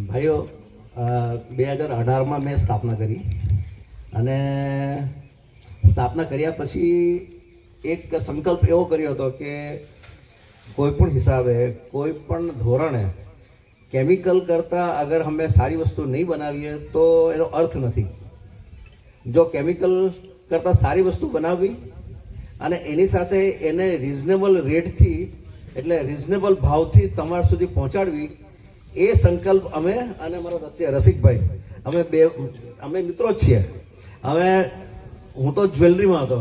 ભાઈઓ 2018માં મેં સ્થાપના કરી અને સ્થાપના કર્યા પછી એક સંકલ્પ એવો કર્યો હતો કે કોઈ પણ હિસાબે કોઈ પણ ધોરણે કેમિકલ કરતાં અગર અમે સારી વસ્તુ નહીં બનાવીએ તો એનો અર્થ નથી. જો કેમિકલ કરતાં સારી વસ્તુ બનાવવી અને એની સાથે એને રિઝનેબલ રેટથી એટલે રિઝનેબલ ભાવથી તમારા સુધી પહોંચાડવી, એ સંકલ્પ અમે અને મારા રસિકભાઈ અમે મિત્રો જ છીએ. હું તો જ્વેલરીમાં હતો,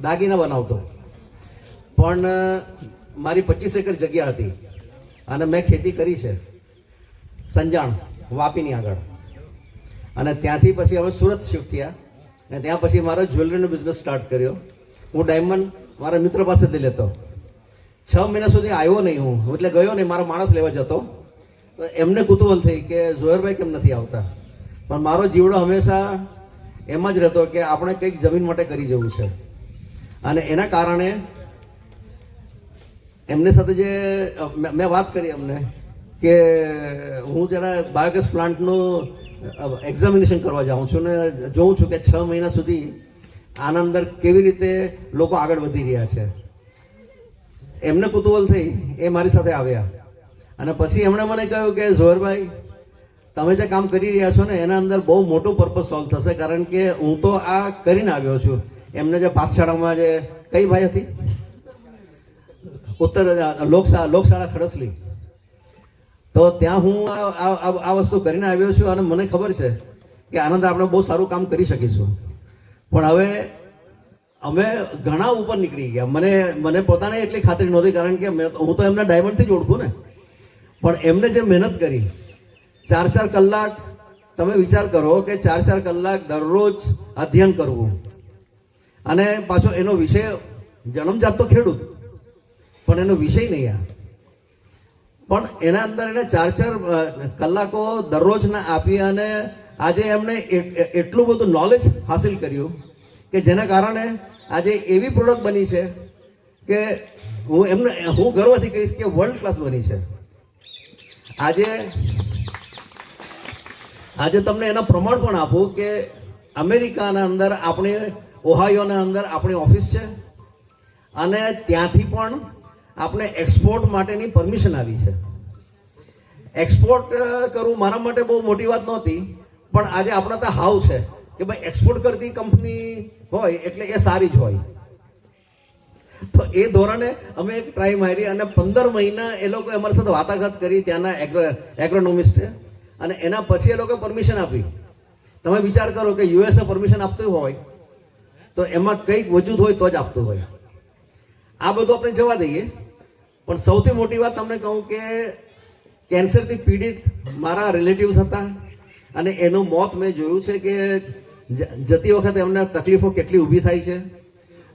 દાગીના બનાવતો, પણ મારી 25 એકર જગ્યા હતી અને મેં ખેતી કરી છે સંજાણ વાપીની આગળ. અને ત્યાંથી પછી અમે સુરત શિફ્ટ થયા અને ત્યાં પછી મારો જ્વેલરીનો બિઝનેસ સ્ટાર્ટ કર્યો. હું ડાયમંડ મારા મિત્ર પાસેથી લેતો. 6 મહિના સુધી આવ્યો નહીં હું, એટલે ગયો નહીં, મારો માણસ લેવા જતો. એમને કુતૂહલ થઈ કે ઝોહરભાઈ કેમ નથી આવતા, પણ મારો જીવડો હંમેશા એમ જ રહેતો કે આપણે કંઈક જમીન માટે કરી જવું છે. અને એના કારણે એમની સાથે જે મેં વાત કરી એમને કે હું જરા બાયોગેસ પ્લાન્ટનું એક્ઝામિનેશન કરવા જાઉં છું ને જોઉં છું કે 6 મહિના સુધી આના અંદર કેવી રીતે લોકો આગળ વધી રહ્યા છે. એમને કુતૂહલ થઈ, એ મારી સાથે આવ્યા અને પછી એમણે મને કહ્યું કે ઝોહરભાઈ, તમે જે કામ કરી રહ્યા છો ને એના અંદર બહુ મોટું પર્પઝ સોલ્વ થશે, કારણ કે હું તો આ કરીને આવ્યો છું. એમને જે પાઠશાળામાં જે કઈ ભાઈ હતી, ઉત્તર લોકશાળા ખડસલી, તો ત્યાં હું આ વસ્તુ કરીને આવ્યો છું અને મને ખબર છે કે આનંદ આપણે બહુ સારું કામ કરી શકીશું. પણ હવે અમે ઘણા ઉપર નીકળી ગયા. મને પોતાને એટલી ખાતરી નહોતી, કારણ કે હું તો એમને ડાયમંડથી જ ઓળખું ને. પણ એમને જે મહેનત કરી, 4-4 કલાક, તમે વિચાર કરો કે 4-4 કલાક દરરોજ અધ્યયન કરવું, અને પાછો એનો વિષય જન્મજાત તો ખેડૂત, પણ એનો વિષય નહીં આ, પણ એના અંદર એને 4-4 કલાકો દરરોજના આપી અને આજે એમણે એટલું બધું નોલેજ હાસિલ કર્યું કે જેના કારણે આજે એવી પ્રોડક્ટ બની છે કે હું ગર્વથી કહીશ કે વર્લ્ડ ક્લાસ બની છે. આજે તમને એના પ્રમાણ પણ આપું કે અમેરિકાના અંદર આપણી ઓહાયોના અંદર આપણી ઓફિસ છે અને ત્યાંથી પણ આપણે એક્સપોર્ટ માટેની પરમિશન આવી છે. એક્સપોર્ટ કરવું મારા માટે બહુ મોટી વાત નહોતી, પણ આજે આપણા ત્યાં હાવ છે કે ભાઈ એક્સપોર્ટ કરતી કંપની હોય એટલે એ સારી જ હોય. તો એ ધોરણે અમે એક ટ્રાય મારી અને 15 મહિના એ લોકો અમારી સાથે વાટાઘાટ કરી, ત્યાંના એગ્રોનોમિસ્ટે, અને એના પછી એ લોકો પરમિશન આપી. તમે વિચાર કરો કે યુએસએ પરમિશન આપતું હોય તો એમાં કંઈક વજૂદ હોય તો જ આપતું હોય. આ બધું આપણે જવા દઈએ, પણ સૌથી મોટી વાત તમને કહું કે કેન્સરથી પીડિત મારા રિલેટિવ્સ હતા અને એનું મોત મેં જોયું છે કે જતી વખતે એમને તકલીફો કેટલી ઊભી થાય છે.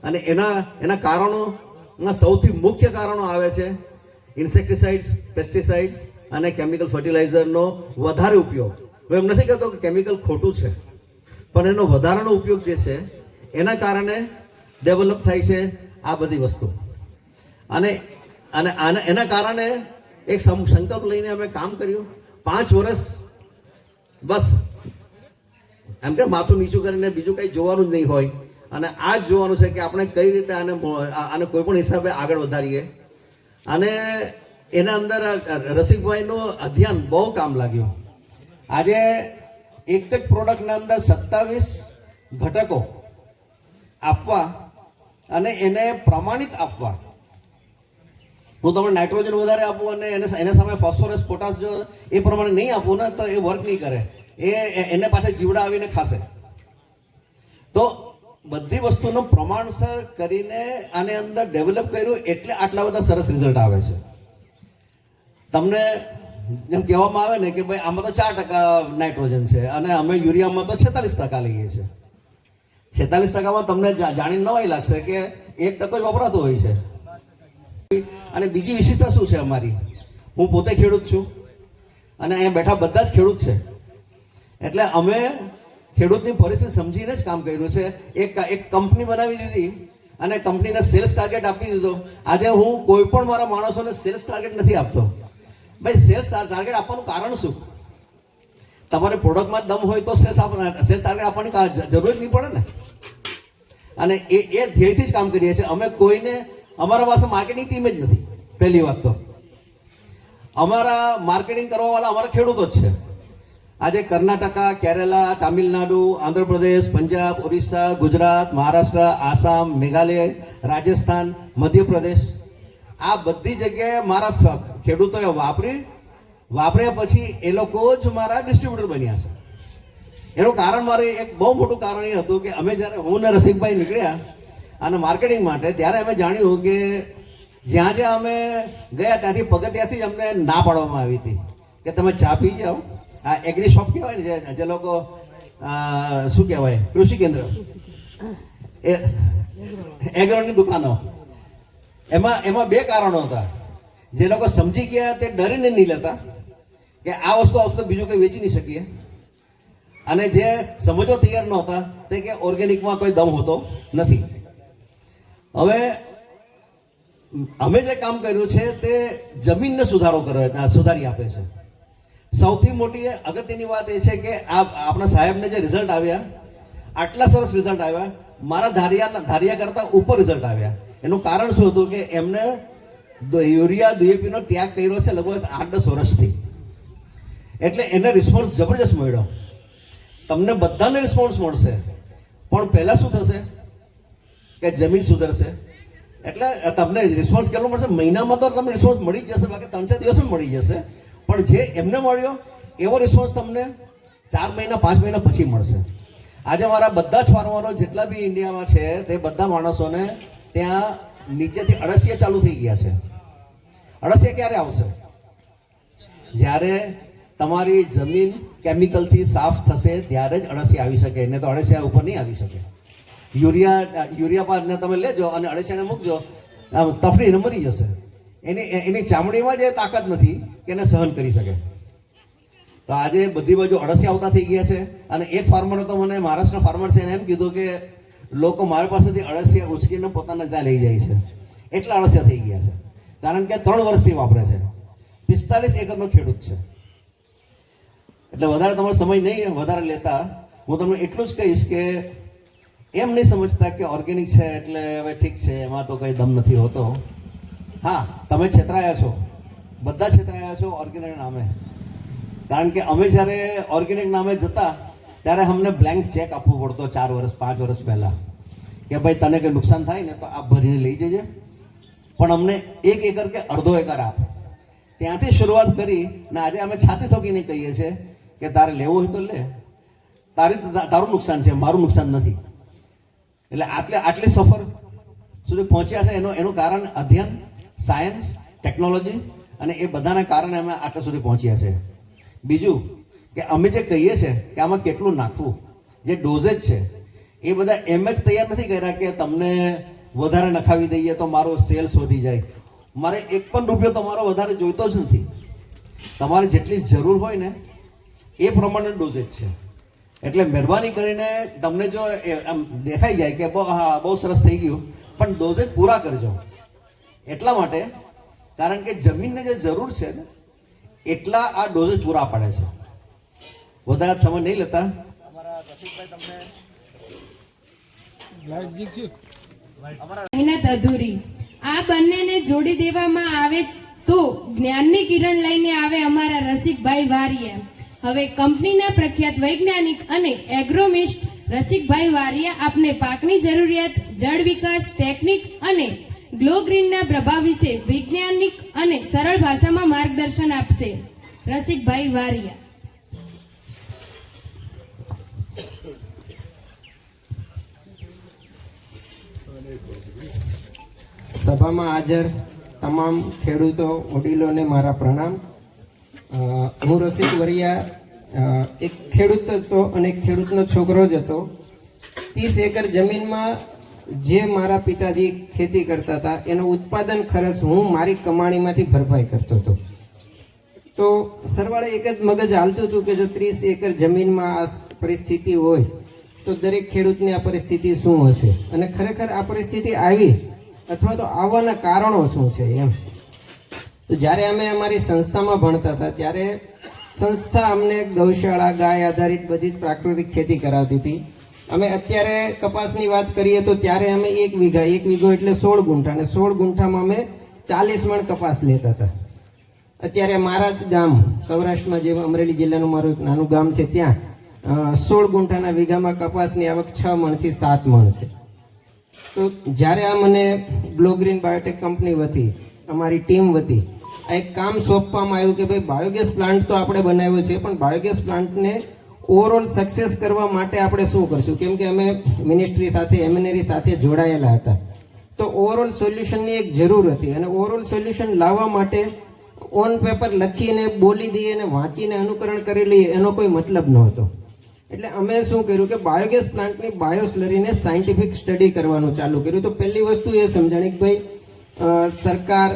અને એના કારણોમાં સૌથી મુખ્ય કારણો આવે છે ઇન્સેક્ટિસાઇડ્સ, પેસ્ટિસાઇડ્સ અને કેમિકલ ફર્ટિલાઇઝરનો વધારે ઉપયોગ. હું એમ નથી કહેતો કે કેમિકલ ખોટું છે, પણ એનો વધારાનો ઉપયોગ જે છે એના કારણે ડેવલપ થાય છે આ બધી વસ્તુ. અને એના કારણે એક સંકલ્પ લઈને અમે કામ કર્યું. 5 વર્ષ બસ એમ કે માથું નીચું કરીને બીજું કંઈ જોવાનું જ નહીં હોય, અને આ જ જોવાનું છે કે આપણે કઈ રીતે આને કોઈ પણ હિસાબે આગળ વધારીએ. અને એના અંદર રસિકભાઈનું અધ્યયન બહુ કામ લાગ્યું. આજે એક જ પ્રોડક્ટના અંદર 27 ઘટકો આપવા અને એને પ્રમાણિત આપવા. હું તમને નાઇટ્રોજન વધારે આપું અને એના સામે ફોસ્ફરસ, પોટાશ જો એ પ્રમાણે નહીં આપું ને તો એ વર્ક નહીં કરે, એને પાછા જીવડા આવીને ખાશે. તો બધી વસ્તુનો પ્રમાણસર કરીને આને અંદર ડેવલપ કર્યું એટલે આટલા બધા સરસ રિઝલ્ટ આવે છે. તમને જેમ કહેવામાં આવે ને કે ભાઈ આમાં તો 4% નાઇટ્રોજન છે અને અમે યુરિયામાં તો 46% લઈએ છીએ. 46%માં તમને જાણીને નવાઈ લાગશે કે 1% જ વપરાતો હોય છે. અને બીજી વિશેષતા શું છે અમારી, હું પોતે ખેડૂત છું અને અહીંયા બેઠા બધા જ ખેડૂત છે, એટલે અમે ખેડૂતની પરિસ્થિતિ સમજીને જ કામ કર્યું છે. એક કંપની બનાવી દીધી અને કંપનીને સેલ્સ ટાર્ગેટ આપી દીધો. આજે હું કોઈ પણ મારા માણસોને સેલ્સ ટાર્ગેટ નથી આપતો. ભાઈ સેલ્સ ટાર્ગેટ આપવાનું કારણ શું? તમારે પ્રોડક્ટમાં દમ હોય તો સેલ્સ ટાર્ગેટ આપવાની જરૂર જ નહીં પડે ને. અને એ ધ્યેયથી જ કામ કરીએ છીએ અમે. કોઈને અમારા પાસે માર્કેટિંગ ટીમ જ નથી. પહેલી વાત તો અમારા માર્કેટિંગ કરવાવાળા અમારા ખેડૂતો જ છે. આજે કર્ણાટકા, કેરલા, તામિલનાડુ, આંધ્રપ્રદેશ, પંજાબ, ઓરિસ્સા, ગુજરાત, મહારાષ્ટ્ર, આસામ, મેઘાલય, રાજસ્થાન, મધ્યપ્રદેશ, આ બધી જગ્યાએ મારા ખેડૂતોએ વાપર્યા પછી એ લોકો જ મારા ડિસ્ટ્રીબ્યુટર બન્યા છે. એનું કારણ મારે એક બહુ મોટું કારણ એ હતું કે અમે જ્યારે હું ને રસિકભાઈ નીકળ્યા અને માર્કેટિંગ માટે, ત્યારે અમે જાણ્યું કે જ્યાં જ્યાં અમે ગયા ત્યાંથી પગથિયાથી જ અમને ના પાડવામાં આવી હતી કે તમે ચા પી જાઓ. આ એગ્રી શોપ કહેવાય ને, જે લોકો શું કહેવાય, કૃષિ કેન્દ્ર, એ એગ્રોની દુકાનો, એમાં બે કારણો હતા. જે લોકો સમજી ગયા તે ડરીને નહીં લેતા કે આ વસ્તુ બીજું કંઈ વેચી નહીં શકીએ, અને જે સમજવા તૈયાર નહોતા તે કે ઓર્ગેનિકમાં કોઈ દમ હોતો નથી. હવે અમે જે કામ કર્યું છે તે જમીનને સુધારી આપે છે. સૌથી મોટી અગત્યની વાત એ છે કે આપણા સાહેબને જે રિઝલ્ટ આવ્યા, આટલા સરસ રિઝલ્ટ આવ્યા, મારા ધાર્યા કરતાં ઉપર રિઝલ્ટ આવ્યા. એનું કારણ શું હતું કે એમને યુરિયા DAPનો ત્યાગ કર્યો છે લગભગ 8-10 વર્ષથી. એટલે એને રિસ્પોન્સ જબરજસ્ત મળ્યો. તમને બધાને રિસ્પોન્સ મળશે, પણ પહેલાં શું થશે કે જમીન સુધરશે. એટલે તમને રિસ્પોન્સ કેટલો મળશે? મહિનામાં તો તમને રિસ્પોન્સ મળી જ જશે, બાકી 3-4 દિવસમાં મળી જશે. પણ જે એમને મળ્યો એવો રિસ્પોન્સ તમને 4 મહિના 5 મહિના પછી મળશે. આજે મારા બધા જ ફાર્મરો જેટલા બી ઇન્ડિયામાં છે તે બધા માણસોને ત્યાં નીચેથી અળસિયા ચાલુ થઈ ગયા છે. અળસિયા ક્યારે આવશે? જ્યારે તમારી જમીન કેમિકલથી સાફ થશે ત્યારે જ અળસિયા આવી શકે, નહીં તો અળસિયા ઉપર નહીં આવી શકે. યુરિયા પાકને તમે લેજો અને અળસિયાને મૂકજો, તફડીને મરી જશે. એની ચામડીમાં જ તાકાત નથી કે એને સહન કરી શકે. તો આજે બધી બાજુ અળસિયા આવતા થઈ ગયા છે. અને એક ફાર્મરે તો મને, મહારાષ્ટ્રના ફાર્મર છે, એને એમ કીધું કે લોકો મારી પાસેથી અળસિયા ઉચકીને પોતાના ત્યાં લઈ જાય છે. એટલા અળસિયા થઈ ગયા છે, કારણ કે 3 વર્ષથી વાપરે છે. 45 એકરનો ખેડૂત છે. એટલે વધારે તમારો સમય નહીં વધારે લેતા હું તમને એટલું જ કહીશ કે એમ નહીં સમજતા કે ઓર્ગેનિક છે એટલે હવે ઠીક છે, એમાં તો કંઈ દમ નથી હોતો. હા, તમે છેતરાયા છો, બધા છેતરાયા છો ઓર્ગેનિક નામે. કારણ કે અમે જ્યારે ઓર્ગેનિક નામે જતા ત્યારે અમને બ્લેન્ક ચેક આપવો પડતો 4 વર્ષ 5 વર્ષ પહેલાં કે ભાઈ તને કંઈ નુકસાન થાય ને તો આ ભરીને લઈ જજે, પણ અમને 1 એકર કે અડધો એકર આપ. ત્યાંથી શરૂઆત કરી ને આજે અમે છાતી ઠોકીને કહીએ છીએ કે તારે લેવું હોય તો લે, તારું નુકસાન છે, મારું નુકસાન નથી. એટલે આટલી સફર સુધી પહોંચ્યા છે એનું કારણ અધ્યયન, સાયન્સ, ટેકનોલોજી અને એ બધાના કારણે અમે આટલા સુધી પહોંચ્યા છે. બીજું કે અમે જે કહીએ છીએ કે આમાં કેટલું નાખવું, જે ડોઝેજ છે એ બધા એમ જ તૈયાર નથી કર્યા કે તમને વધારે નખાવી દઈએ તો મારો સેલ્સ વધી જાય. મારે 1 પણ રૂપિયો તમારો વધારે જોઈતો જ નથી. તમારે જેટલી જરૂર હોય ને એ પ્રમાણે ડોઝેજ છે. એટલે મહેરબાની કરીને તમને જો આમ દેખાઈ જાય કે બહુ સરસ થઈ ગયું, પણ ડોઝેજ પૂરા કરજો. એટલા માટે કારણ કે જમીનને જે જરૂર છે ને એટલા આ ડોઝેજ પૂરા પાડે છે. વધારે સમય નહીં લેતા અમારા રસિકભાઈ તમને મહેનત અધૂરી. આ બંનેને જોડી દેવામાં આવે તો જ્ઞાનની કિરણ લઈને આવે અમારા રસિકભાઈ વારિયા. હવે કંપનીના પ્રખ્યાત વૈજ્ઞાનિક અને એગ્રોમિસ્ટ રસિકભાઈ વારિયા આપને પાકની જરૂરિયાત, જળ વિકાસ, ટેકનિક અને ગ્લો ગ્રીનના પ્રભાવ વિશે વૈજ્ઞાનિક અને સરળ ભાષામાં માર્ગદર્શન આપશે. રસિકભાઈ વારિયા. સભામાં હાજર તમામ ખેડૂતો વડીલોને મારા પ્રણામ. હું રસિક વરિયા એક ખેડૂત હતો અને ખેડૂતનો છોકરો જ હતો. 30 એકર જમીનમાં જે મારા પિતાજી ખેતી કરતા હતા એનો ઉત્પાદન ખર્ચ હું મારી કમાણીમાંથી ભરપાઈ કરતો હતો. તો સરવાળે એક જ મગજ હાલતું હતું કે જો 30 એકર જમીનમાં આ પરિસ્થિતિ હોય તો દરેક ખેડૂતની આ પરિસ્થિતિ શું હશે, અને ખરેખર આ પરિસ્થિતિ આવી અથવા તો આવવાના કારણો શું છે એમ. તો જ્યારે અમે અમારી સંસ્થામાં ભણતા હતા ત્યારે સંસ્થા અમને ગૌશાળા ગાય આધારિત બધી જ પ્રાકૃતિક ખેતી કરાવતી હતી. અમે અત્યારે કપાસની વાત કરીએ તો ત્યારે અમે 1 વીઘો એટલે 16 ગુંઠા, અને 16 ગુંઠામાં અમે 40 મણ કપાસ લેતા હતા. અત્યારે મારા જ ગામ સૌરાષ્ટ્રમાં, જે અમરેલી જિલ્લાનું મારું એક નાનું ગામ છે, ત્યાં 16 ગુંઠાના વીઘામાં કપાસની આવક 6 મણથી 7 મણ છે. તો જ્યારે આ મને ગ્લો ગ્રીન બાયોટેક કંપની વતી, અમારી ટીમ વતી આ એક કામ સોંપવામાં આવ્યું કે ભાઈ બાયોગેસ પ્લાન્ટ તો આપણે બનાવ્યો છે, પણ બાયોગેસ પ્લાન્ટને ઓવરઓલ સક્સેસ કરવા માટે આપણે શું કરશું? કેમ કે અમે મિનિસ્ટ્રી સાથે, એમએનઆરઈ સાથે જોડાયેલા હતા. તો ઓવરઓલ સોલ્યુશનની એક જરૂર હતી, અને ઓવરઓલ સોલ્યુશન લાવવા માટે ઓન પેપર લખીને બોલી દઈએ અને વાંચીને અનુકરણ કરી લઈએ એનો કોઈ મતલબ નહોતો. એટલે અમે શું કર્યું કે બાયોગેસ પ્લાન્ટની બાયોસ્લરીને સાયન્ટિફિક સ્ટડી કરવાનું ચાલુ કર્યું. તો પહેલી વસ્તુ એ સમજાણી કે ભાઈ સરકાર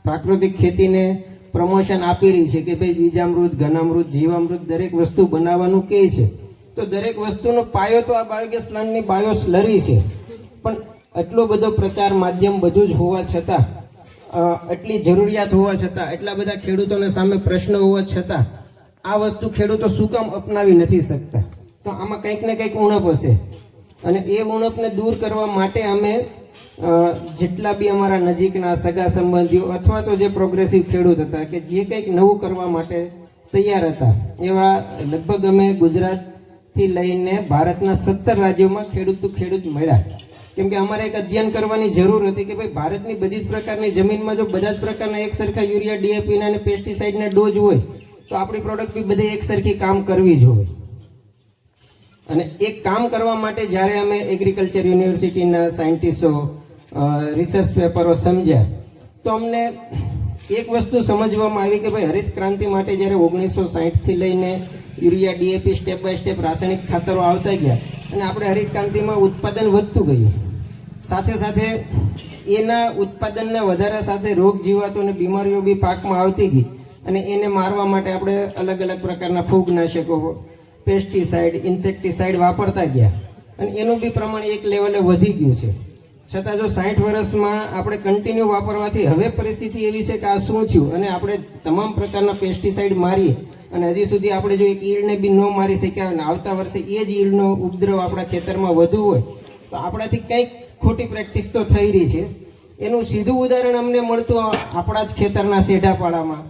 પ્રાકૃતિક ખેતીને પ્રમોશન આપી રહી છે કે ભાઈ બીજામૃત, ઘનામૃત, જીવામૃત દરેક વસ્તુ બનાવવાનું કહે છે. તો દરેક વસ્તુનો પાયો તો આ બાયોગેસ પ્લાન્ટની બાયોસ્લરી છે. પણ એટલો બધો પ્રચાર માધ્યમ બધું જ હોવા છતાં, એટલી જરૂરિયાત હોવા છતાં, એટલા બધા ખેડૂતોને સામે પ્રશ્ન હોવા છતાં આ વસ્તુ ખેડૂતો શું કામ અપનાવી નથી શકતા? તો આમાં કંઈક ને કંઈક ઉણપ હશે, અને એ ઉણપને દૂર કરવા માટે અમે જેટલા બી અમારા નજીકના સગા સંબંધીઓ અથવા તો જે પ્રોગ્રેસિવ ખેડૂત હતા કે જે કંઈક નવું કરવા માટે તૈયાર હતા, એવા લગભગ અમે ગુજરાતથી લઈને ભારતના 17 રાજ્યોમાં ખેડૂત મળ્યા. કેમ કે અમારે એક અધ્યયન કરવાની જરૂર હતી કે ભાઈ ભારતની બધી જ પ્રકારની જમીનમાં જો બધા જ પ્રકારના એક સરખા યુરિયા, ડીએપી અને પેસ્ટિસાઇડના ડોઝ હોય તો આપણી પ્રોડક્ટ બી બધી એક સરખી કામ કરવી જ હોય. અને એક કામ કરવા માટે જ્યારે અમે એગ્રીકલ્ચર યુનિવર્સિટીના સાયન્ટિસ્ટો રિસર્ચ પેપરો સમજ્યા, તો અમને એક વસ્તુ સમજવામાં આવી કે ભાઈ હરિત ક્રાંતિ માટે જ્યારે 1960થી લઈને urea, DAP step by step રાસાયણિક ખાતરો આવતા ગયા, અને આપણે હરિત ક્રાંતિમાં ઉત્પાદન વધતું ગયું, સાથે સાથે એના ઉત્પાદનના વધારા સાથે રોગ જીવાતો અને બીમારીઓ બી પાકમાં આવતી ગઈ, અને એને મારવા માટે આપણે અલગ અલગ પ્રકારના ફૂગનાશકો, પેસ્ટિસાઇડ, ઇન્સેક્ટિસાઇડ વાપરતા ગયા, અને એનું બી પ્રમાણ એક લેવલે વધી ગયું છે. છતાં જો 60 વર્ષમાં આપણે કન્ટિન્યુ વાપરવાથી હવે પરિસ્થિતિ એવી છે કે આ શું થયું, અને આપણે તમામ પ્રકારના પેસ્ટિસાઇડ મારીએ અને હજી સુધી આપણે જો એક ઈળને બી ન મારી શક્યા અને આવતા વર્ષે એ જ ઈળનો ઉપદ્રવ આપણા ખેતરમાં વધુ હોય તો આપણાથી કંઈક ખોટી પ્રેક્ટિસ તો થઈ રહી છે. એનું સીધું ઉદાહરણ અમને મળતું આપણા જ ખેતરના સેઢાપાડામાં,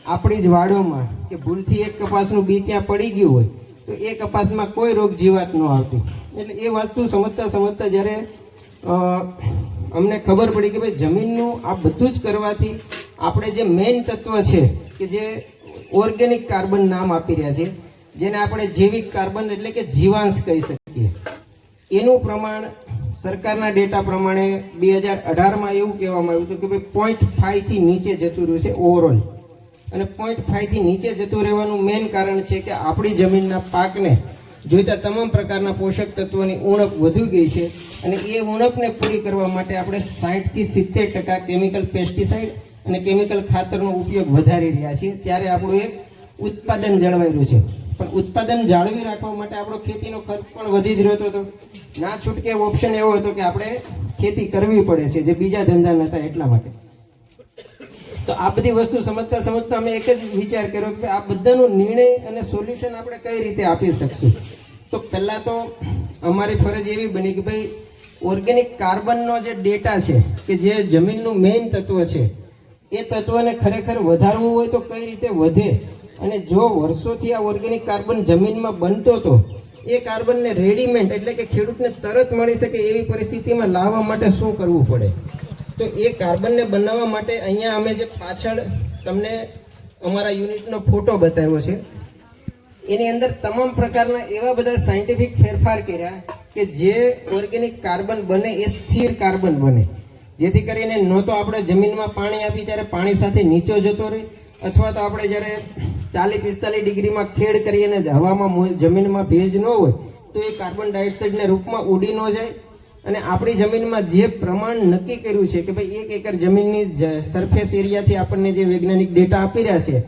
આપણી જ વાડોમાં, કે ભૂલથી એક કપાસનું બી ત્યાં પડી ગયું હોય તો એ કપાસમાં કોઈ રોગ જીવાત ન આવતી. એટલે એ વસ્તુ સમજતા જ્યારે અમને ખબર પડી કે ભાઈ જમીનનું આ બધું જ કરવાથી આપણે જે મેઇન તત્વ છે કે જે ઓર્ગેનિક કાર્બન નામ આપી રહ્યા છે, જેને આપણે જૈવિક કાર્બન એટલે કે જીવાંશ કહી શકીએ, એનું પ્રમાણ સરકારના ડેટા પ્રમાણે 2018માં એવું કહેવામાં આવ્યું હતું કે ભાઈ 0.5 થી નીચે જતું રહ્યું છે ઓવરઓલ. અને 0.5 થી નીચે જતું રહેવાનું મેઇન કારણ છે કે આપણી જમીનના પાકને જોઈતા તમામ પ્રકારના પોષક તત્વોની ઉણપ વધી ગઈ છે, અને એ ઉણપને પૂરી કરવા માટે આપણે 60 થી 70% કેમિકલ પેસ્ટિસાઇડ અને કેમિકલ ખાતરનો ઉપયોગ વધારી રહ્યા છીએ. ત્યારે આપણું એક ઉત્પાદન જળવાઈ રહ્યું છે, પણ ઉત્પાદન જાળવી રાખવા માટે આપણો ખેતીનો ખર્ચ પણ વધી જ રહ્યો હતો. ના છૂટકે ઓપ્શન એવો હતો કે આપણે ખેતી કરવી પડે છે, જે બીજા ધંધા નહોતા એટલા માટે. તો આ બધી વસ્તુ સમજતા અમે એક જ વિચાર કર્યો કે આ બધાનો નિર્ણય અને સોલ્યુશન આપણે કઈ રીતે આપી શકશું. તો પહેલાં તો અમારી ફરજ એવી બની કે ભાઈ ઓર્ગેનિક કાર્બનનો જે ડેટા છે કે જે જમીનનું મેઇન તત્વ છે, એ તત્વને ખરેખર વધારવું હોય તો કઈ રીતે વધે, અને જો વર્ષોથી આ ઓર્ગેનિક કાર્બન જમીનમાં બનતો હતો એ કાર્બનને રેડીમેડ એટલે કે ખેડૂતને તરત મળી શકે એવી પરિસ્થિતિમાં લાવવા માટે શું કરવું પડે. તો એ કાર્બનને બનાવવા માટે અહીંયા અમે જે પાછળ તમને અમારા યુનિટનો ફોટો બતાવ્યો છે, એની અંદર તમામ પ્રકારના એવા બધા સાયન્ટિફિક ફેરફાર કર્યા કે જે ઓર્ગેનિક કાર્બન બને એ સ્થિર કાર્બન બને, જેથી કરીને ન તો આપણે જમીનમાં પાણી આપી ત્યારે પાણી સાથે નીચો જતો રહે, અથવા તો આપણે જ્યારે 40-45 ડિગ્રીમાં ખેડ કરીએ અને હવામાં જમીનમાં ભેજ ન હોય તો એ કાર્બન ડાયોક્સાઇડના રૂપમાં ઉડી ન જાય. અને આપણી જમીનમાં જે પ્રમાણ નક્કી કર્યું છે કે ભાઈ 1 એકર જમીનની સરફેસ એરિયાથી આપણને જે વૈજ્ઞાનિક ડેટા આપી રહ્યા છે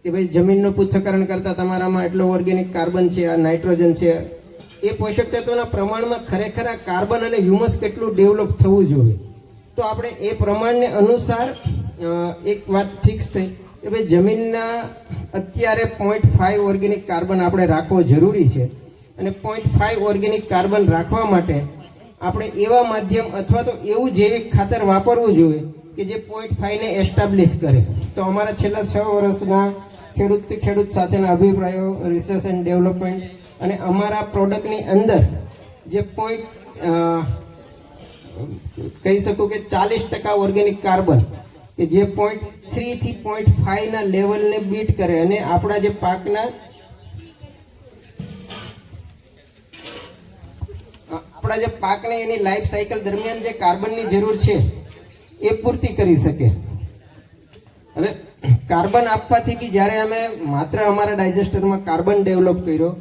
કે ભાઈ જમીનનું પૃથ્થકરણ કરતાં તમારામાં એટલો ઓર્ગેનિક કાર્બન છે, આ નાઇટ્રોજન છે, એ પોષક તત્વોના પ્રમાણમાં ખરેખર આ કાર્બન અને હ્યુમસ કેટલું ડેવલપ થવું જોઈએ. તો આપણે એ પ્રમાણને અનુસાર એક વાત ફિક્સ થઈ કે ભાઈ જમીનના અત્યારે 0.5 ઓર્ગેનિક કાર્બન આપણે રાખવો જરૂરી છે. અને 0.5 ઓર્ગેનિક કાર્બન રાખવા માટે આપણે એવા માધ્યમ અથવા તો એવું જૈવિક ખાતર વાપરવું જોઈએ કે જે 0.5 ને એસ્ટાબ્લિશ કરે. તો અમારા છેલ્લા 6 વર્ષના ખેડૂત સાથેના અભિપ્રાયો, રિસર્ચ એન્ડ ડેવલપમેન્ટ અને અમારા પ્રોડક્ટની અંદર જે કહી શકું કે 40% ઓર્ગેનિક કાર્બન કે જે 0.3 થી 0.5 ના લેવલને બીટ કરે અને આપણા જે પાકને એની લાઈફ સાયકલ દરમિયાન જે કાર્બનની જરૂર છે એ પૂર્તિ કરી શકે. હવે કાર્બન આપવાથી બી જ્યારે અમે માત્ર અમારા ડાયજેસ્ટરમાં કાર્બન ડેવલપ કર્યો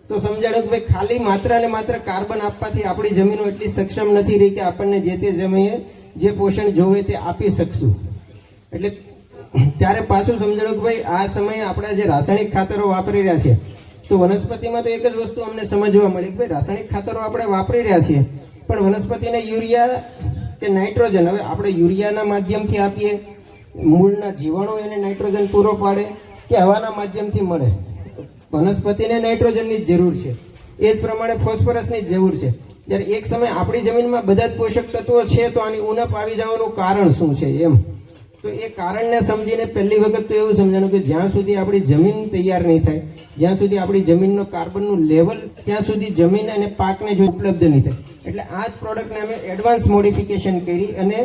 તો સમજાણું કે ભાઈ ખાલી માત્ર અને માત્ર કાર્બન આપવાથી આપણી જમીનો એટલી સક્ષમ નથી રહી કે આપણને જે તે સમયે જે પોષણ જોવે તે આપી શકશું. એટલે ત્યારે પાછું સમજાણું કે ભાઈ આ સમયે આપણા જે રાસાયણિક ખાતરો વાપરી રહ્યા છે તો વનસ્પતિમાં તો એક જ વસ્તુ અમને સમજવા મળી કે ભાઈ રાસાયણિક ખાતરો આપણે વાપરી રહ્યા છીએ પણ વનસ્પતિને યુરિયા કે નાઇટ્રોજન હવે આપણે યુરિયાના માધ્યમથી આપીએ, મૂળના જીવાણુ એને નાઇટ્રોજન પૂરો પાડે કે હવાના માધ્યમથી મળે, વનસ્પતિને નાઇટ્રોજનની જ જરૂર છે. એ જ પ્રમાણે ફોસ્ફરસની જ જરૂર છે. જ્યારે એક સમય આપણી જમીનમાં બધા જ પોષક તત્વો છે તો આની ઉણપ આવી જવાનું કારણ શું છે એમ. તો એ કારણને સમજીને પહેલી વખત તો એવું સમજાણું કે જ્યાં સુધી આપણી જમીન તૈયાર નહીં થાય, જ્યાં સુધી આપણી જમીનનો કાર્બનનું લેવલ, ત્યાં સુધી જમીન અને પાકને જો ઉપલબ્ધ નહીં થાય. એટલે આ જ પ્રોડક્ટને અમે એડવાન્સ મોડિફિકેશન કરી અને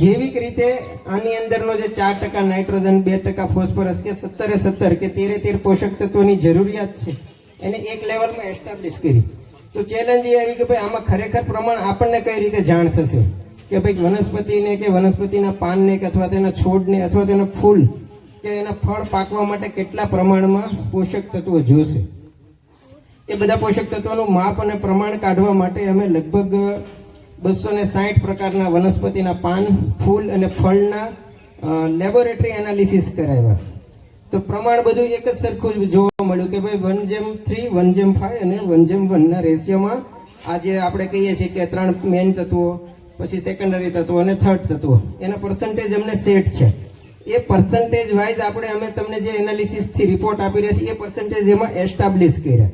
જૈવિક રીતે આની અંદરનો જે 4% નાઇટ્રોજન, 2% ફોસ્ફરસ કે 17 કે 13 પોષક તત્વોની જરૂરિયાત છે એને એક લેવલમાં એસ્ટાબ્લિશ કરી. તો ચેલેન્જ એ આવી કે ભાઈ આમાં ખરેખર પ્રમાણ આપણને કઈ રીતે જાણ થશે કે ભાઈ વનસ્પતિને કે વનસ્પતિના પાનને કે અથવા તેના છોડને અથવા તેના ફૂલ કે એના ફળ પાકવા માટે કેટલા પ્રમાણમાં પોષક તત્વો જોશે. એ બધા પોષક તત્વોનું માપ અને પ્રમાણ કાઢવા માટે અમે લગભગ 260 પ્રકારના વનસ્પતિના પાન, ફૂલ અને ફળના લેબોરેટરી એનાલિસિસ કરાવ્યા. તો પ્રમાણ બધું એક જ સરખું જોવા મળ્યું કે ભાઈ 1:3, 1:5 અને 1:1 ના રેશિયોમાં આ જે આપણે કહીએ છીએ કે 3 મેઇન તત્વો, પછી સેકન્ડરી તત્વો અને થર્ડ તત્વો એના પર્સન્ટેજ અમને સેટ છે. એ પર્સન્ટેજ વાઇઝ અમે તમને જે એનાલિસિસથી રિપોર્ટ આપી રહ્યા છીએ એ પર્સન્ટેજ એમાં એસ્ટાબ્લિશ કર્યા.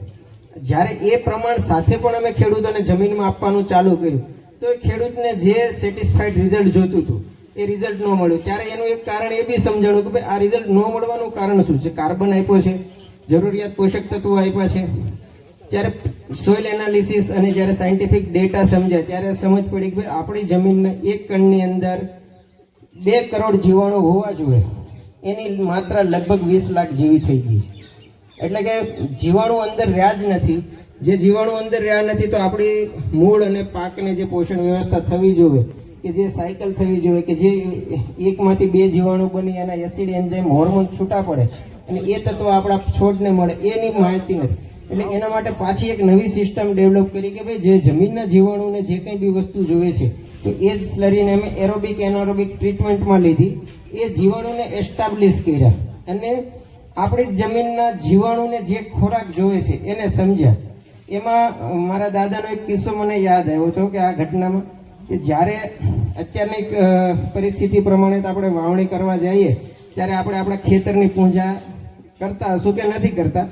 જ્યારે એ પ્રમાણ સાથે પણ અમે ખેડૂતોને જમીનમાં આપવાનું ચાલુ કર્યું તો એ ખેડૂતને જે સેટિસ્ફાઈડ રિઝલ્ટ જોતું હતું એ રિઝલ્ટ ન મળ્યું. ત્યારે એનું એક કારણ એ બી સમજાણું કે ભાઈ આ રિઝલ્ટ ન મળવાનું કારણ શું છે. કાર્બન આપ્યો છે, જરૂરિયાત પોષક તત્વો આપ્યા છે. જ્યારે સોઇલ એનાલિસિસ અને જ્યારે સાયન્ટિફિક ડેટા સમજ્યા ત્યારે સમજ પડી કે ભાઈ આપણી જમીનના 1 કણની અંદર 2 કરોડ જીવાણુ હોવા જોઈએ, એની માત્રા લગભગ 20 લાખ જેવી થઈ ગઈ છે. એટલે કે જીવાણુ અંદર રહ્યા જ નથી. જે જીવાણુ અંદર રહ્યા નથી તો આપણી મૂળ અને પાકને જે પોષણ વ્યવસ્થા થવી જોઈએ કે જે સાયકલ થવી જોઈએ કે જે એકમાંથી 2 જીવાણુ બની એના એસિડ એન્ઝાઇમ હોર્મોન છૂટા પડે અને એ તત્વ આપણા છોડને મળે એની માહિતી નથી. એટલે એના માટે પાછી એક નવી સિસ્ટમ ડેવલપ કરી કે ભાઈ જે જમીનના જીવાણુને જે કંઈ બી વસ્તુ જોઈએ છે તો એ જ સ્લરીને અમે એરોબિક એનારોબિક ટ્રીટમેન્ટમાં લીધી, એ જીવાણુને એસ્ટાબ્લિશ કર્યા અને આપણી જમીનના જીવાણુને જે ખોરાક જોઈએ છે એને સમજ્યા. એમાં મારા દાદાનો એક કિસ્સો મને યાદ આવ્યો હતો કે આ ઘટનામાં કે જ્યારે અત્યારની પરિસ્થિતિ પ્રમાણે તો આપણે વાવણી કરવા જઈએ ત્યારે આપણે આપણા ખેતરની પૂજા કરતા હશું કે નથી કરતા,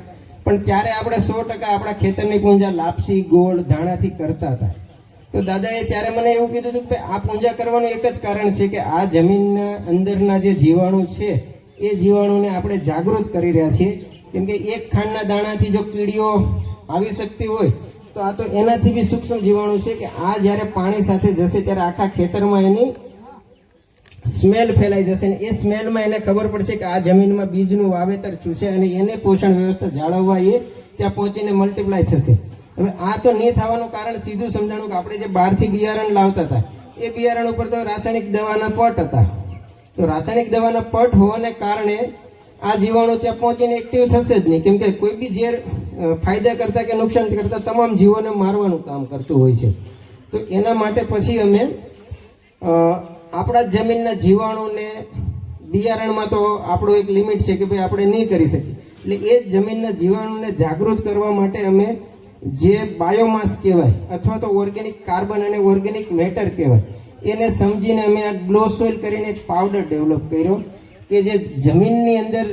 પણ ત્યારે આપણે 100% આપણા ખેતરની પૂજા લાપસી, ગોળ, ધાણાથી કરતા હતા. તો દાદાએ ત્યારે મને એવું કીધું હતું કે આ પૂજા કરવાનું એક જ કારણ છે કે આ જમીનના અંદરના જે જીવાણુ છે એ જીવાણુને આપણે જાગૃત કરી રહ્યા છીએ. કેમ કે એક ખાંડના દાણાથી જો કીડીઓ આવી શકતી હોય તો આ તો એનાથી બી સૂક્ષ્મ જીવાણુ છે કે આ જ્યારે પાણી સાથે જશે ત્યારે આખા ખેતરમાં એની સ્મેલ ફેલાઈ જશે અને એ સ્મેલમાં એને ખબર પડશે કે આ જમીનમાં બીજનું વાવેતર છે અને એને પોષણ વ્યવસ્થા જાળવવા એ ત્યાં પહોંચીને મલ્ટીપ્લાય થશે. હવે આ તો નહીં થવાનું કારણ સીધું સમજાણું કે આપણે જે બહારથી બિયારણ લાવતા હતા એ બિયારણ ઉપર તો રાસાયણિક દવાના પટ હતા. તો રાસાયણિક દવાના પટ હોવાને કારણે આ જીવાણુ ત્યાં પહોંચીને એક્ટિવ થશે જ નહીં. કેમ કે કોઈ બી ઝેર ફાયદા કરતા કે નુકસાન કરતા તમામ જીવોને મારવાનું કામ કરતું હોય છે. તો એના માટે પછી અમે આપણા જમીનના જીવાણુને બિયારણમાં તો આપણો એક લિમિટ છે કે ભાઈ આપણે નહીં કરી શકીએ. એટલે એ જમીનના જીવાણુને જાગૃત કરવા માટે અમે જે બાયોમાસ કહેવાય અથવા તો ઓર્ગેનિક કાર્બન અને ઓર્ગેનિક મેટર કહેવાય એને સમજીને અમે આ ગ્લો સોઇલ કરીને એક પાવડર ડેવલપ કર્યો કે જે જમીનની અંદર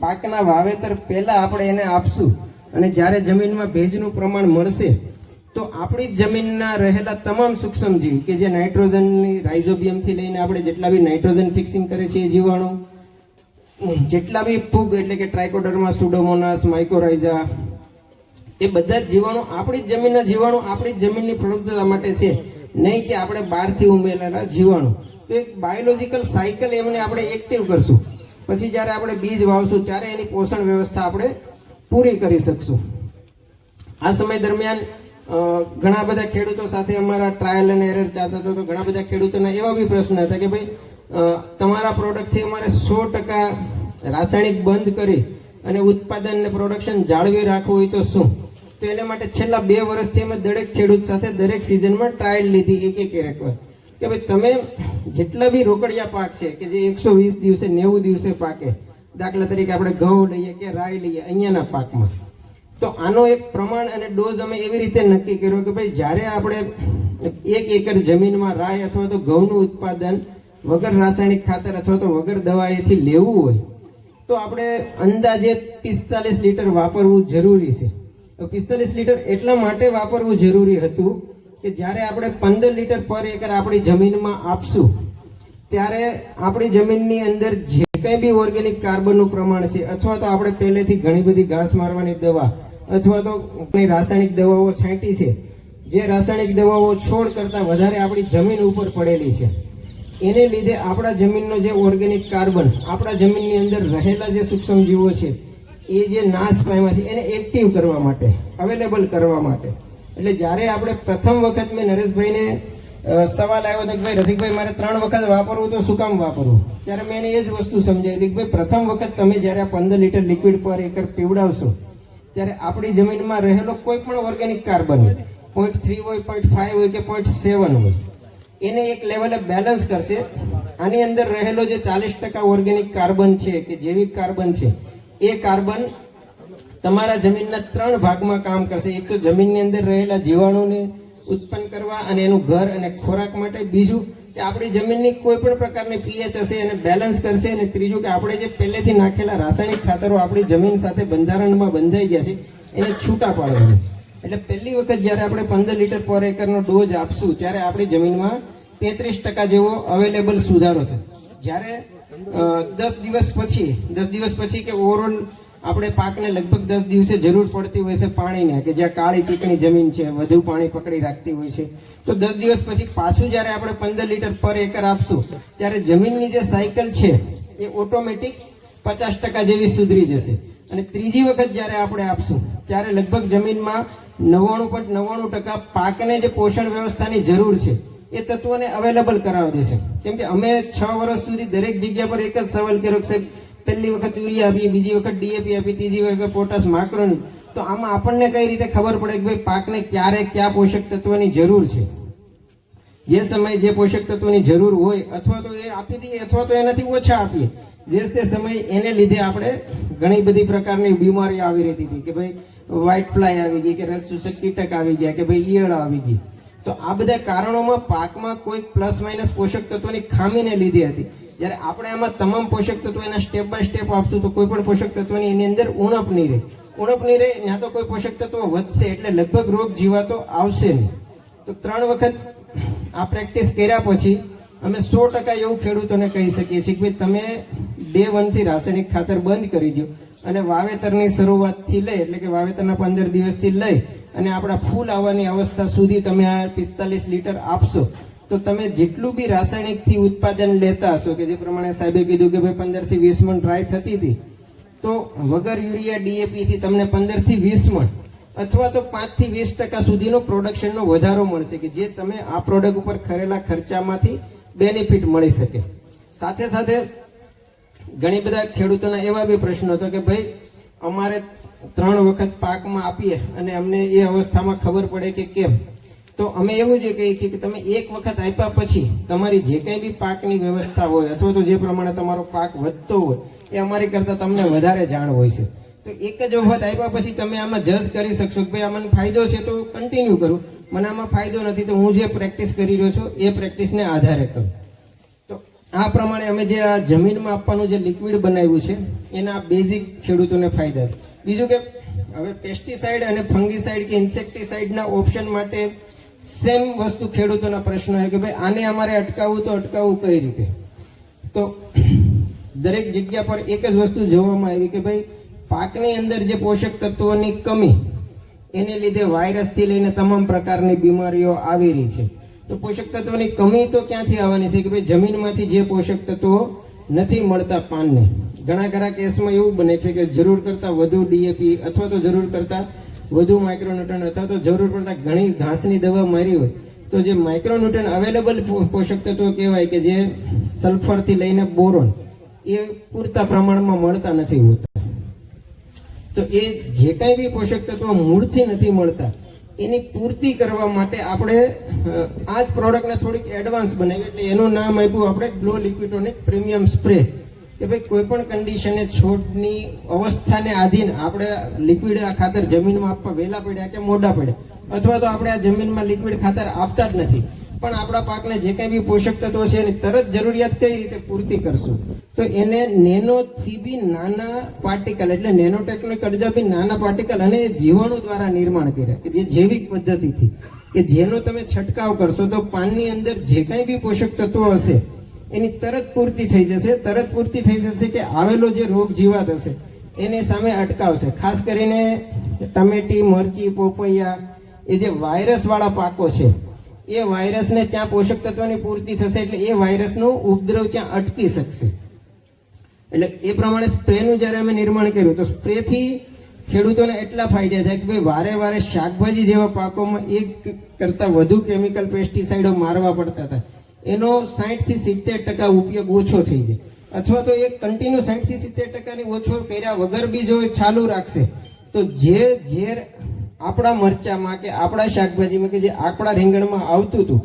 પાકના વાવેતર પહેલા આપણે એને આપશું અને જ્યારે જમીનમાં ભેજનું પ્રમાણ મળશે તો આપણી જ જમીનના રહેલા તમામ સૂક્ષ્મજીવ કે જે નાઇટ્રોજનની રાઇઝોબિયમથી લઈને આપણે જેટલા બી નાઇટ્રોજન ફિક્સિંગ કરે છે એ જીવાણુ, જેટલા બી ફૂગ એટલે કે ટ્રાઇકોડર્મા, સુડોમોનાસ, માઇકોરાઇઝા, એ બધા જ જીવાણુ આપણી જ જમીનના જીવાણુ આપણી જ જમીનની ફળદ્રુપતા માટે છે, નહીં કે આપણે બહારથી ઉમેરેલા જીવાણુ. તો એક બાયોલોજીકલ સાયકલ એમને આપણે એક્ટિવ કરશું, પછી જ્યારે આપણે બીજ વાવશું ત્યારે એની પોષણ વ્યવસ્થા આપણે પૂરી કરી શકશું. આ સમય દરમિયાન ઘણા બધા ખેડૂતો સાથે અમારા ટ્રાયલ અને એરર ચાલતા હતો, તો ઘણા બધા ખેડૂતોના એવા બી પ્રશ્ન હતા કે ભાઈ તમારા પ્રોડક્ટથી અમારે 100% રાસાયણિક બંધ કરી અને ઉત્પાદન અને પ્રોડક્શન જાળવી રાખવું હોય તો શું? તો એના માટે છેલ્લા 2 વર્ષથી અમે દરેક ખેડૂત સાથે દરેક સિઝનમાં ટ્રાયલ લીધી એક એકવાર કે ભાઈ તમે જેટલા બી રોકડિયા પાક છે કે જે 120 દિવસે 90 દિવસે પાકે, દાખલા તરીકે આપણે ઘઉં લઈએ કે રાઈ લઈએ અહીંયાના પાકમાં, તો આનો એક પ્રમાણ અને ડોઝ અમે એવી રીતે નક્કી કર્યો કે ભાઈ જ્યારે આપણે 1 એકર જમીનમાં રાઈ અથવા તો ઘઉંનું ઉત્પાદન વગર રાસાયણિક ખાતર અથવા તો વગર દવાએથી લેવું હોય તો આપણે અંદાજે 45 લીટર વાપરવું જરૂરી છે. તો 45 લીટર એટલા માટે વાપરવું જરૂરી હતું કે જ્યારે આપણે 15 લીટર પર એકર આપણી જમીનમાં આપશું ત્યારે આપણી જમીનની અંદર જે કંઈ બી ઓર્ગેનિક કાર્બનનું પ્રમાણ છે અથવા તો આપણે પહેલેથી ઘણી બધી ઘાસ મારવાની દવા અથવા તો કંઈ રાસાયણિક દવાઓ છાંટી છે, જે રાસાયણિક દવાઓ છોડ કરતાં વધારે આપણી જમીન ઉપર પડેલી છે, એને લીધે આપણા જમીનનો જે ઓર્ગેનિક કાર્બન આપણા જમીનની અંદર રહેલા જે સૂક્ષ્મજીવો છે એ જે નાશ પામ્યા છે એને એક્ટિવ કરવા માટે, અવેલેબલ કરવા માટે. એટલે જ્યારે આપણે પ્રથમ વખત મેં નરેશભાઈને સવાલ આવ્યો હતો કે ભાઈ રસિકભાઈ મારે 3 વખત વાપરવું તો શું કામ વાપરવું, ત્યારે મેં એને એ જ વસ્તુ સમજાવી હતી કે ભાઈ પ્રથમ વખત તમે જ્યારે 15 લીટર લિક્વિડ પર એકર પીવડાવશો ત્યારે આપણી જમીનમાં રહેલો કોઈ પણ ઓર્ગેનિક કાર્બન 0.3 હોય, 0.5 હોય કે 0.7 હોય એને એક લેવલે બેલેન્સ કરશે. આની અંદર રહેલો જે 40% ઓર્ગેનિક કાર્બન છે કે જૈવિક કાર્બન છે એ કાર્બન તમારા જમીનના 3 ભાગમાં કામ કરશે. એક તો જમીનની અંદર રહેલા જીવાણુને ઉત્પન્ન કરવા અને એનું ઘર અને ખોરાક માટે, બીજું કે આપણી જમીનની કોઈ પણ પ્રકારની પીએચ હશે એને બેલેન્સ કરશે, અને ત્રીજું કે આપણે જે પહેલેથી નાખેલા રાસાયણિક ખાતરો આપણી જમીન સાથે બંધારણમાં બંધાઈ ગયા છે એને છૂટા પાડવાનું. એટલે પહેલી વખત જ્યારે આપણે 15 લીટર પર એકરનો ડોઝ આપશું ત્યારે આપણી જમીનમાં 33% જેવો અવેલેબલ સુધારો છે. જ્યારે 10 દિવસ પછી કે ઓવરઓલ આપણે પાકને લગભગ 10 દિવસે જરૂર પડતી હોય છે પાણીની, કે જ્યાં કાળી ચીકણી જમીન છે વધુ પાણી પકડી રાખતી હોય છે, તો 10 દિવસ પછી પાછું જ્યારે આપણે 15 લીટર પર એકર આપશું ત્યારે જમીનની જે સાયકલ છે એ ઓટોમેટિક 50% જેવી સુધરી જશે. અને ત્રીજી વખત જ્યારે આપણે આપશું ત્યારે લગભગ જમીનમાં 99.99% પાકને જે પોષણ વ્યવસ્થાની જરૂર છે એ તત્વોને અવેલેબલ કરાવી દેશે. કેમ કે અમે 6 વર્ષ સુધી દરેક જગ્યા પર એક જ સવાલ કર્યો કે સાહેબ પહેલી વખત યુરિયા આપીએ, બીજી વખત ડીએપી આપી, ત્રીજી વખત પોટાશ માક્રોન, તો આમાં આપણને કઈ રીતે ખબર પડે કે ભાઈ પાકને ક્યારે કયા પોષક તત્વની જરૂર છે? જે સમયે જે પોષક તત્વની જરૂર હોય અથવા તો એ આપી દઈએ અથવા તો એનાથી ઓછા આપીએ. જે તે સમયે એને લીધે આપણે ઘણી બધી પ્રકારની બીમારીઓ આવી રહેતી હતી કે ભાઈ વ્હાઇટ ફ્લાય આવી ગઈ, કે રસ ચૂસક કીટક આવી ગયા, કે ભાઈ ઈયળ આવી ગઈ. તો આ બધા કારણોમાં પાકમાં કોઈ પ્લસ માઇનસ પોષક તત્વોની ખામીને લીધે હતી. જ્યારે આપણે આમાં તમામ પોષક તત્વો એના સ્ટેપ બાય સ્ટેપ આપશું તો કોઈ પણ પોષક તત્વની એની અંદર ઉણપ નહીં રહે. ઉણપ નહીં રહે ત્યાં તો કોઈ પોષક તત્વ વધશે એટલે લગભગ રોગ જીવાતો આવશે નહીં. તો 3 વખત આ પ્રેક્ટિસ કર્યા પછી અમે 100% એવું ખેડૂતોને કહી શકીએ છીએ કે ભાઈ તમે day 1 થી રાસાયણિક ખાતર બંધ કરી દો અને વાવેતરની શરૂઆતથી લઈ એટલે કે વાવેતરના 15 દિવસથી લઈ અને આપણા ફૂલ આવવાની અવસ્થા સુધી તમે આ 45 લીટર આપશો તો તમે જેટલું બી રાસાયણિકથી ઉત્પાદન લેતા હશો, કે જે પ્રમાણે સાહેબે કીધું કે ભાઈ 15 થી 20 મણ ડ્રાય થતી હતી, તો વગર યુરિયા ડીએપી થી તમને 15 થી 20 મણ અથવા તો 5 થી 20% સુધીનો પ્રોડક્શનનો વધારો મળશે, કે જે તમે આ પ્રોડક્ટ ઉપર કરેલા ખર્ચામાંથી બેનિફિટ મળી શકે. સાથે સાથે ઘણી બધા ખેડૂતોના એવા બી પ્રશ્નો હતો કે ભાઈ અમારે 3 વખત પાકમાં આપીએ અને અમને એ અવસ્થામાં ખબર પડે કે કેમ. તો અમે એવું જ કહીએ કે તમે 1 વખત આપ્યા પછી તમારી જે કંઈ બી પાકની વ્યવસ્થા હોય અથવા તો જે પ્રમાણે તમારો પાક વધતો હોય એ અમારી કરતાં તમને વધારે જાણ હોય છે. તો એક જ વખત આપ્યા પછી તમે આમાં જજ કરી શકશો કે ભાઈ આમાં ફાયદો છે તો કન્ટિન્યુ કરું, મને આમાં ફાયદો નથી તો હું જે પ્રેક્ટિસ કરી રહ્યો છું એ પ્રેક્ટિસને આધારે કરું. તો આ પ્રમાણે અમે જે આ જમીનમાં આપવાનું જે લિક્વિડ બનાવ્યું છે એના બેઝિક ખેડૂતોને ફાયદા છે. બીજું કે હવે પેસ્ટિસાઇડ અને ફંગીસાઇડ કે ઇન્સેક્ટિસાઇડના ઓપ્શન માટે સેમ વસ્તુ ખેડૂતોના પ્રશ્નો હોય કે ભાઈ આને અમારે અટકાવવું તો અટકાવવું કઈ રીતે. તો દરેક જગ્યા પર એક જ વસ્તુ જોવામાં આવી કે ભાઈ પાકની અંદર જે પોષક તત્વોની કમી એને લીધે વાયરસથી લઈને તમામ પ્રકારની બીમારીઓ આવી રહી છે. તો પોષક તત્વોની કમી તો ક્યાંથી આવવાની છે કે ભાઈ જમીનમાંથી જે પોષક તત્વો નથી મળતા પાનને. ઘણા ખરા કેસમાં એવું બને છે કે જરૂર કરતાં વધુ ડીએપી અથવા તો જરૂર કરતાં વધુ માઇક્રોન્યુટ્રન અથવા તો જરૂર પડતા ઘણી ઘાસની દવા મારી હોય તો જે માઇક્રોન્યુટ્રન અવેલેબલ પોષક તત્વો કહેવાય કે જે સલ્ફરથી લઈને બોરોન એ પૂરતા પ્રમાણમાં મળતા નથી હોતા. તો એ જે કાંઈ બી પોષક તત્વો મૂળથી નથી મળતા એની પૂર્તિ કરવા માટે આપણે આ જ પ્રોડક્ટને થોડીક એડવાન્સ બનાવી એટલે એનું નામ આપ્યું આપણે ગ્લો લિક્વિડોનિક પ્રીમિયમ સ્પ્રે કે ભાઈ કોઈ પણ કન્ડિશને છોડની અવસ્થાને આધીન આપણે લિક્વિડ આ ખાતર જમીનમાં આપવા વહેલા પડ્યા કે મોડા પડ્યા અથવા તો આપણે આ જમીનમાં લિક્વિડ ખાતર આપતા જ નથી પણ આપણા પાકને જે કંઈ બી પોષક તત્વો છે એની તરત જરૂરિયાત કઈ રીતે પૂર્તિ કરશું તો એને નેનોથી બી નાના પાર્ટિકલ એટલે નેનોટેકનિક અડધા બી નાના પાર્ટિકલ અને જીવાણુ દ્વારા નિર્માણ કર્યા કે જે જૈવિક પદ્ધતિથી કે જેનો તમે છંટકાવ કરશો તો પાનની અંદર જે કાંઈ બી પોષક તત્વો હશે એની તરત પૂર્તિ થઈ જશે. તરત પૂર્તિ થઈ જશે કે આવેલો જે રોગ જીવાત હશે એની સામે અટકાવશે. ખાસ કરીને ટમેટી, મરચી, પોપૈયા એ જે વાયરસ વાળા પાકો છે એ વાયરસને ત્યાં પોષક તત્વોની પૂર્તિ થશે એટલે એ વાયરસનો ઉપદ્રવ ત્યાં અટકી શકશે. એટલે એ પ્રમાણે સ્પ્રેનું જ્યારે અમે નિર્માણ કર્યું તો સ્પ્રેથી ખેડૂતોને એટલા ફાયદા થાય કે ભાઈ વારે વારે શાકભાજી જેવા પાકોમાં એક કરતાં વધુ કેમિકલ પેસ્ટિસાઇડો મારવા પડતા હતા એનો 60-70% ઉપયોગ ઓછો થઈ જાય અથવા તો એ કન્ટિન્યુ 60-70% ઓછો કર્યા વગર બી જો ચાલુ રાખશે તો જે ઝેર આપણા મરચામાં કે આપણા શાકભાજીમાં કે જે આપણા રીંગણમાં આવતું હતું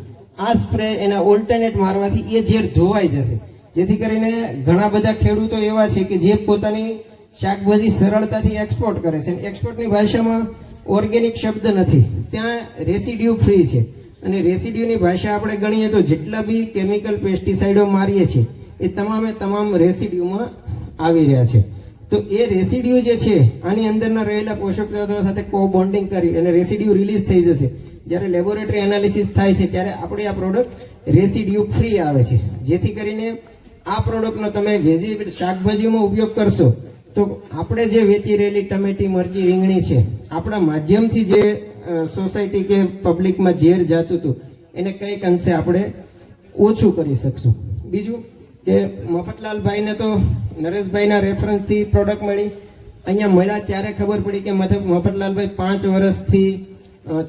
આ સ્પ્રે એના ઓલ્ટરનેટ મારવાથી એ ઝેર ધોવાઈ જશે. જેથી કરીને ઘણા બધા ખેડૂતો એવા છે કે જે પોતાની શાકભાજી સરળતાથી એક્સપોર્ટ કરે છે. એક્સપોર્ટની ભાષામાં ઓર્ગેનિક શબ્દ નથી, ત્યાં રેસિડ્યુ ફ્રી છે અને રેસિડ્યુની ભાષા આપણે ગણીએ તો જેટલા બી કેમિકલ પેસ્ટિસાઇડો મારીએ છીએ એ તમામે તમામ રેસિડ્યુમાં આવી રહ્યા છે. તો એ રેસિડ્યુ જે છે આની અંદરના રહેલા પોષક તત્વો સાથે કો-બોન્ડિંગ કરી અને રેસિડ્યુ રિલીઝ થઈ જશે. જ્યારે લેબોરેટરી એનાલિસિસ થાય છે ત્યારે આપણે આ પ્રોડક્ટ રેસિડ્યુ ફ્રી આવે છે. જેથી કરીને આ પ્રોડક્ટનો તમે વેજીટેબલ શાકભાજીમાં ઉપયોગ કરશો તો આપણે જે વેચી રહેલી ટમેટી, મરચી, રીંગણી છે આપણા માધ્યમથી જે સોસાયટી કે પબ્લિકમાં ઝેર જાતું હતું એને કંઈક અંશે આપણે ઓછું કરી શકશું. બીજું કે મફતલાલભાઈને તો નરેશભાઈના રેફરન્સથી પ્રોડક્ટ મળી. અહીંયા મળ્યા ત્યારે ખબર પડી કે મફતલાલભાઈ 5 વર્ષથી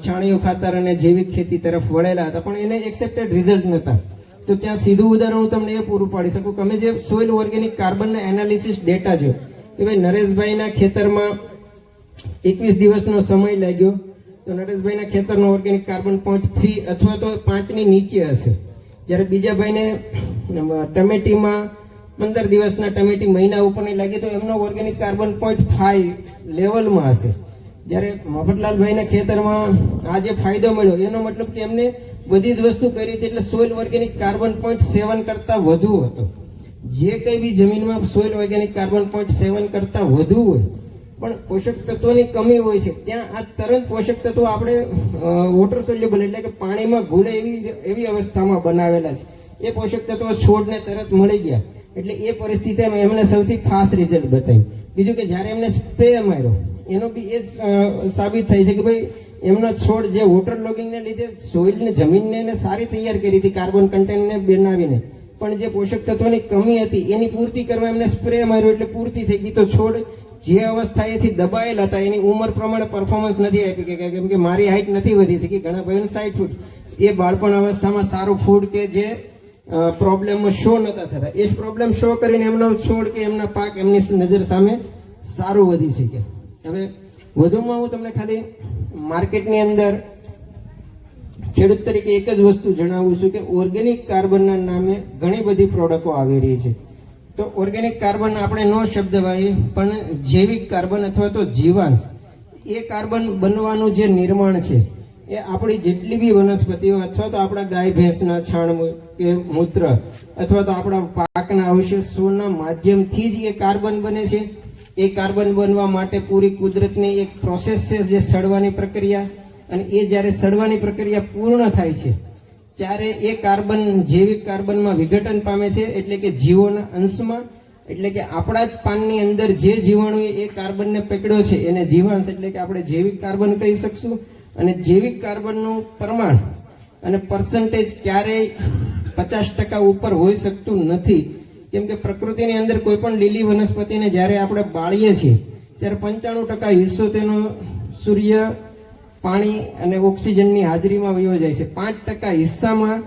છાણિયું ખાતર અને જૈવિક ખેતી તરફ વળેલા હતા પણ એને એક્સેપ્ટેડ રિઝલ્ટ નહોતા. તો ત્યાં સીધું ઉદાહરણ હું તમને એ પૂરું પાડી શકું કે અમે જે સોઇલ ઓર્ગેનિક કાર્બનના એનાલિસિસ ડેટા જોયો કે ભાઈ નરેશભાઈના ખેતરમાં 21 દિવસનો સમય લાગ્યો તો નરેશભાઈના ખેતરનો ઓર્ગેનિક કાર્બન 0.3 અથવા તો 5ની નીચે હશે. જ્યારે બીજા ભાઈને ટમેટીમાં 15 દિવસના ટમેટી મહિના ઉપરની લાગી તો એમનો ઓર્ગેનિક કાર્બન 0.5 લેવલમાં હશે. જ્યારે મફતલાલભાઈના ખેતરમાં આ જે ફાયદો મળ્યો એનો મતલબ કે એમને બધી જ વસ્તુ કરી હતી એટલે સોઇલ ઓર્ગેનિક કાર્બન 0.7 કરતાં વધુ હતો. જે કંઈ બી જમીનમાં સોઇલ ઓર્ગેનિક કાર્બન 0.7 કરતાં વધુ હોય પણ પોષક તત્વોની કમી હોય છે ત્યાં આ તરત પોષક તત્વો આપણે વોટર સોલ્યુબલ એટલે કે પાણીમાં ઘૂલે એવી અવસ્થામાં બનાવેલા છે. એ પોષક તત્વો છોડને તરત મળી ગયા એટલે એ પરિસ્થિતિમાં એમને સૌથી ફાસ્ટ રિઝલ્ટ બતાવ્યું. બીજું કે જ્યારે એમને સ્પ્રે માર્યો એનો બી એ જ સાબિત થાય છે કે ભાઈ એમનો છોડ જે વોટર લોગિંગને લીધે સોઇલને જમીનને સારી તૈયાર કરી હતી કાર્બન કન્ટેન્ટને બનાવીને પણ જે પોષક તત્વોની કમી હતી એની પૂર્તિ કરવા એમને સ્પ્રે માર્યો એટલે પૂર્તિ થઈ ગઈ. તો છોડ જે અવસ્થાએથી દબાયેલા હતા એની ઉંમર પ્રમાણે પરફોર્મન્સ નથી આપી કે કેમ કે મારી હાઇટ નથી વધી શકી. ઘણા ભાઈઓને 60 ફૂટ એ બાળપણ અવસ્થામાં સારું ફૂડ કે જે પ્રોબ્લેમમાં શો નતા થતા એ જ પ્રોબ્લેમ શો કરીને એમનો છોડ કે એમના પાક એમની નજર સામે સારું વધી શકે. હવે વધુમાં હું તમને ખાલી માર્કેટની અંદર ખેડૂત તરીકે એક જ વસ્તુ જણાવું છું કે ઓર્ગેનિક કાર્બનના નામે ઘણી બધી પ્રોડક્ટો આવી રહી છે. તો ઓર્ગેનિક કાર્બન આપણે નો શબ્દ વાળીએ પણ જૈવિક કાર્બન અથવા તો જીવાંશ એ કાર્બન બનવાનું જે નિર્માણ છે એ આપણી જેટલી બી વનસ્પતિઓ અથવા તો આપણા ગાય ભેંસના છાણ કે મૂત્ર અથવા તો આપણા પાકના અવશેષોના માધ્યમથી જ એ કાર્બન બને છે. એ કાર્બન બનવા માટે પૂરી કુદરતની એક પ્રોસેસ છે, જે સડવાની પ્રક્રિયા, અને એ જ્યારે સડવાની પ્રક્રિયા પૂર્ણ થાય છે ત્યારે એ કાર્બન જૈવિક કાર્બનમાં વિઘટન પામે છે, એટલે કે જીવોના અંશમાં. એટલે કે આપણા જ પાનની અંદર જે જીવાણુએ એ કાર્બનને પકડ્યો છે એને જીવાંશ એટલે કે આપણે જૈવિક કાર્બન કહી શકશું. અને જૈવિક કાર્બનનું પ્રમાણ અને પર્સન્ટેજ ક્યારેય 50% ઉપર હોઈ શકતું નથી, કેમ કે પ્રકૃતિની અંદર કોઈ પણ લીલી વનસ્પતિને જ્યારે આપણે બાળીએ છીએ ત્યારે 95% હિસ્સો તેનો સૂર્ય, પાણી અને ઓક્સિજનની હાજરીમાં વયો જાય છે. 5% હિસ્સામાં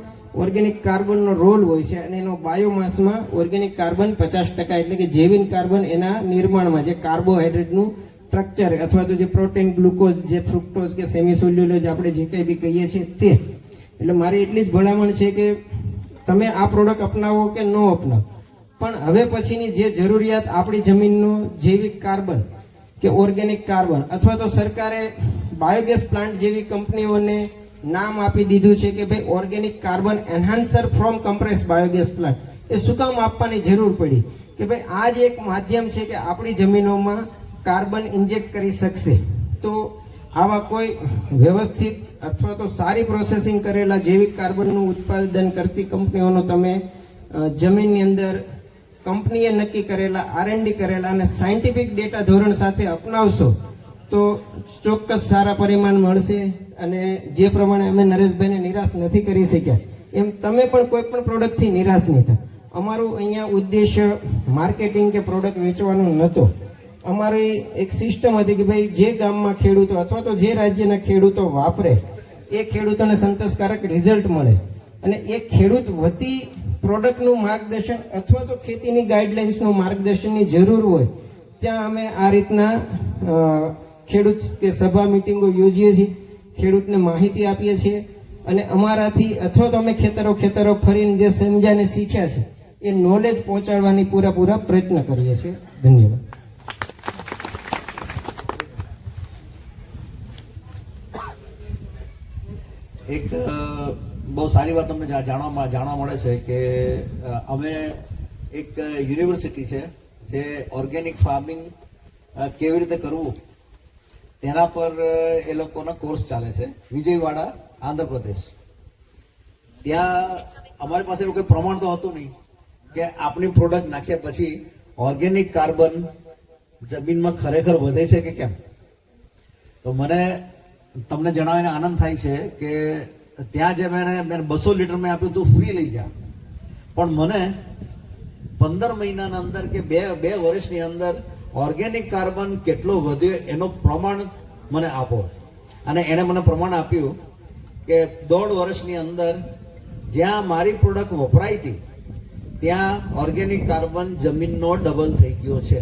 ઓર્ગેનિક કાર્બનનો રોલ હોય છે અને એનો બાયોમાસમાં ઓર્ગેનિક કાર્બન 50%, એટલે કે જૈવિક કાર્બન એના નિર્માણમાં, જે કાર્બોહાઈડ્રેટનું સ્ટ્રક્ચર અથવા તો જે પ્રોટીન, ગ્લુકોઝ, જે ફ્રુક્ટોઝ કે સેમિસોલ્યુલોઝ આપણે જે કંઈ બી કહીએ છીએ તે. એટલે મારી એટલી જ ભલામણ છે કે તમે આ પ્રોડક્ટ અપનાવો કે ન અપનાવો, પણ હવે પછીની જે જરૂરિયાત આપણી જમીનનો જૈવિક કાર્બન કે ઓર્ગેનિક કાર્બન, અથવા તો સરકારે બાયોગેસ પ્લાન્ટ જેવી કંપનીઓને નામ આપી દીધું છે કે ભાઈ organic carbon enhancer from compress biogas plant. એ શું કામ આપવાની જરૂર પડી? કે ભાઈ આ જ એક માધ્યમ છે કે આપણી જમીનોમાં કાર્બન ઇન્જેક્ટ કરી શકશે. તો આવા કોઈ વ્યવસ્થિત અથવા તો સારી પ્રોસેસિંગ કરેલા જૈવિક કાર્બનનું ઉત્પાદન કરતી કંપનીઓનો તમે જમીનની અંદર કંપનીએ નક્કી કરેલા, R&D કરેલા અને સાયન્ટિફિક ડેટા ધોરણ સાથે અપનાવશો તો ચોક્કસ સારા પરિણામ મળશે. અને જે પ્રમાણે અમે નરેશભાઈને નિરાશ નથી કરી શક્યા, એમ તમે પણ કોઈ પણ પ્રોડક્ટથી નિરાશ નહીં થાય. અમારું અહીંયા ઉદ્દેશ્ય માર્કેટિંગ કે પ્રોડક્ટ વેચવાનો નહોતો. અમારી એક સિસ્ટમ હતી કે ભાઈ જે ગામમાં ખેડૂતો અથવા તો જે રાજ્યના ખેડૂતો વાપરે એ ખેડૂતોને સંતોષકારક રિઝલ્ટ મળે, અને એ ખેડૂત વતી પ્રોડક્ટનું માર્ગદર્શન અથવા તો ખેતીની ગાઈડલાઇન્સનું માર્ગદર્શનની જરૂર હોય ત્યાં અમે આ રીતના ખેડૂત કે સભા મિટિંગો યોજીએ છીએ, ખેડૂતને માહિતી આપીએ છીએ, અને અમારાથી અથવા તો અમે ખેતરો ફરીને જે સમજ્યા ને શીખ્યા છે એ નોલેજ પહોંચાડવાની પૂરા પ્રયત્ન કરીએ છીએ. ધન્યવાદ. એક બહુ સારી વાત તમને જાણવા મળે છે કે અમે એક યુનિવર્સિટી છે જે ઓર્ગેનિક ફાર્મિંગ કેવી રીતે કરવું તેના પર એ લોકોનો કોર્સ ચાલે છે, વિજયવાડા, આંધ્રપ્રદેશ. ત્યાં અમારી પાસે એવું કોઈ પ્રમાણ તો હતું નહીં કે આપણી પ્રોડક્ટ નાખ્યા પછી ઓર્ગેનિક કાર્બન જમીનમાં ખરેખર વધે છે કે કેમ. તો મને તમને જણાવીને આનંદ થાય છે કે ત્યાં જે મેં 200 લીટર મેં આપ્યું તું ફ્રી લઈ જા, પણ મને 15 મહિનાના અંદર કે બે વર્ષની અંદર ઓર્ગેનિક કાર્બન કેટલો વધ્યો એનો પ્રમાણ મને આપો. અને એણે મને પ્રમાણ આપ્યું કે 1.5 વર્ષની અંદર જ્યાં મારી પ્રોડક્ટ વપરાઈ હતી ત્યાં ઓર્ગેનિક કાર્બન જમીનનો ડબલ થઈ ગયો છે.